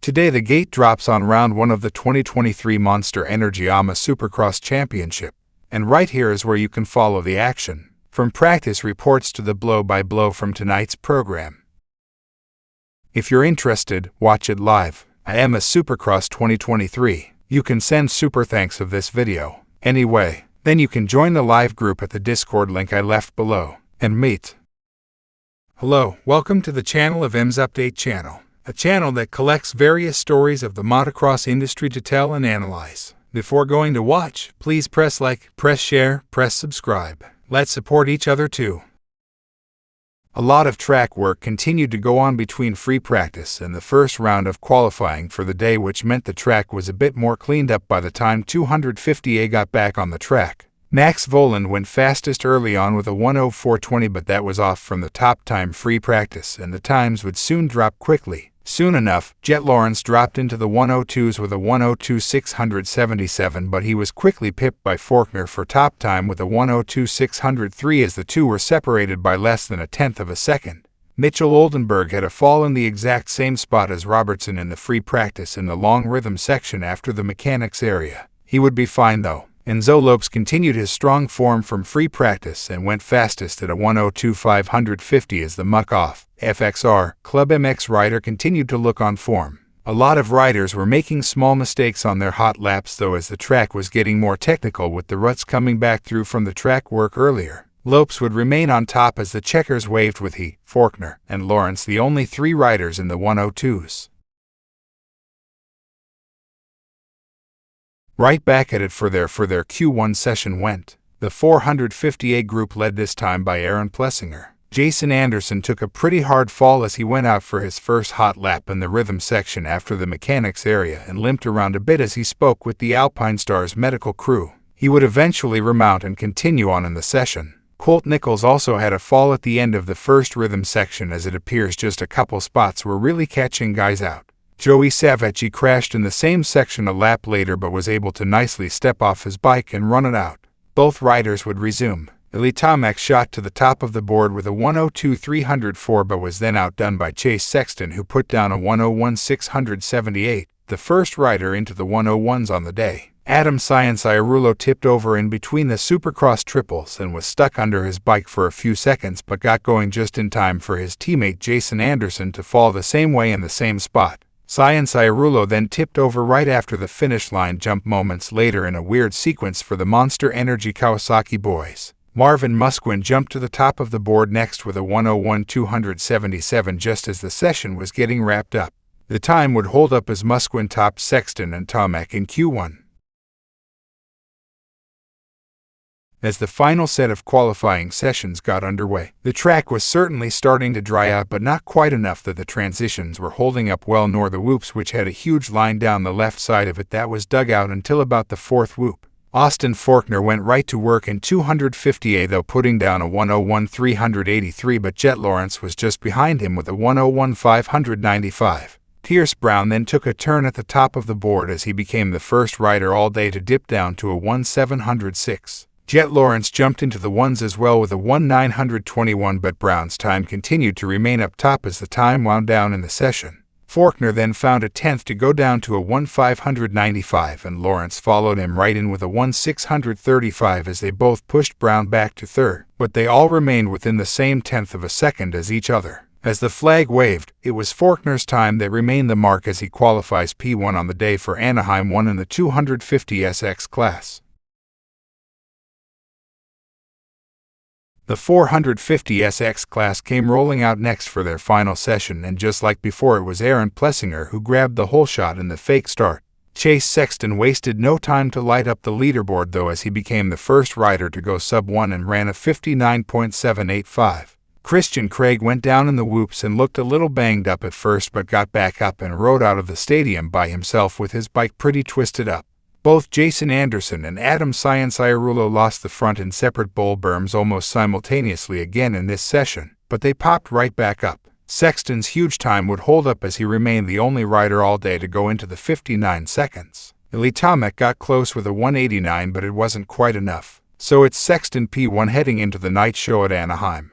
Today the gate drops on round 1 of the 2023 Monster Energy AHAHEIM1 Supercross Championship. And right here is where you can follow the action, from practice reports to the blow-by-blow from tonight's program. If you're interested, watch it live. AHAHEIM1 Supercross 2023. You can send super thanks of this video. Anyway, then you can join the live group at the Discord link I left below, and meet. Hello, welcome to the channel of AHAHEIM's Update Channel, a channel that collects various stories of the motocross industry to tell and analyze. Before going to watch, please press like, press share, press subscribe. Let's support each other too. A lot of track work continued to go on between free practice and the first round of qualifying for the day, which meant the track was a bit more cleaned up by the time 250A got back on the track. Max Voland went fastest early on with a 1:04.20, but that was off from the top time free practice, and the times would soon drop quickly. Soon enough, Jet Lawrence dropped into the 1:02s with a 1:02.677, but he was quickly pipped by Faulkner for top time with a 1:02.603 as the two were separated by less than a tenth of a second. Mitchell Oldenburg had a fall in the exact same spot as Robertson in the free practice in the long rhythm section after the mechanics area. He would be fine though. Enzo Lopes continued his strong form from free practice and went fastest at a 1:02.550 as the muck-off FXR Club MX rider continued to look on form. A lot of riders were making small mistakes on their hot laps though, as the track was getting more technical with the ruts coming back through from the track work earlier. Lopes would remain on top as the checkers waved with he, Faulkner, and Lawrence the only three riders in the 1:02s. Right back at it for their Q1 session went. The 450A group led this time by Aaron Plessinger. Jason Anderson took a pretty hard fall as he went out for his first hot lap in the rhythm section after the mechanics area and limped around a bit as he spoke with the Alpine Stars medical crew. He would eventually remount and continue on in the session. Colt Nichols also had a fall at the end of the first rhythm section, as it appears just a couple spots were really catching guys out. Joey Savecki crashed in the same section a lap later but was able to nicely step off his bike and run it out. Both riders would resume. Eli Tomac shot to the top of the board with a 1:02.304 but was then outdone by Chase Sexton, who put down a 1:01.678, the first rider into the 1:01s on the day. Adam Cianciarulo tipped over in between the Supercross triples and was stuck under his bike for a few seconds but got going just in time for his teammate Jason Anderson to fall the same way in the same spot. Cianciarulo then tipped over right after the finish line jump moments later in a weird sequence for the Monster Energy Kawasaki boys. Marvin Musquin jumped to the top of the board next with a 1:01.277 just as the session was getting wrapped up. The time would hold up as Musquin topped Sexton and Tomac in Q1. As the final set of qualifying sessions got underway, the track was certainly starting to dry out, but not quite enough that the transitions were holding up well, nor the whoops, which had a huge line down the left side of it that was dug out until about the fourth whoop. Austin Faulkner went right to work in 250A though, putting down a 1:01.383, but Jet Lawrence was just behind him with a 1:01.595. Pierce Brown then took a turn at the top of the board as he became the first rider all day to dip down to a 1:07.06. Jet Lawrence jumped into the ones as well with a 1:09.21, but Brown's time continued to remain up top as the time wound down in the session. Faulkner then found a tenth to go down to a 1:05.95, and Lawrence followed him right in with a 1:06.35 as they both pushed Brown back to third, but they all remained within the same tenth of a second as each other. As the flag waved, it was Faulkner's time that remained the mark as he qualifies P1 on the day for AHAHEIM1 in the 250SX class. The 450SX class came rolling out next for their final session, and just like before, it was Aaron Plessinger who grabbed the whole shot in the fake start. Chase Sexton wasted no time to light up the leaderboard though, as he became the first rider to go sub-1 and ran a 59.785. Christian Craig went down in the whoops and looked a little banged up at first, but got back up and rode out of the stadium by himself with his bike pretty twisted up. Both Jason Anderson and Adam Cianciarulo lost the front in separate bowl berms almost simultaneously again in this session, but they popped right back up. Sexton's huge time would hold up as he remained the only rider all day to go into the 59 seconds. Eli Tomac got close with a 1:89, but it wasn't quite enough. So it's Sexton P1 heading into the night show at Anaheim.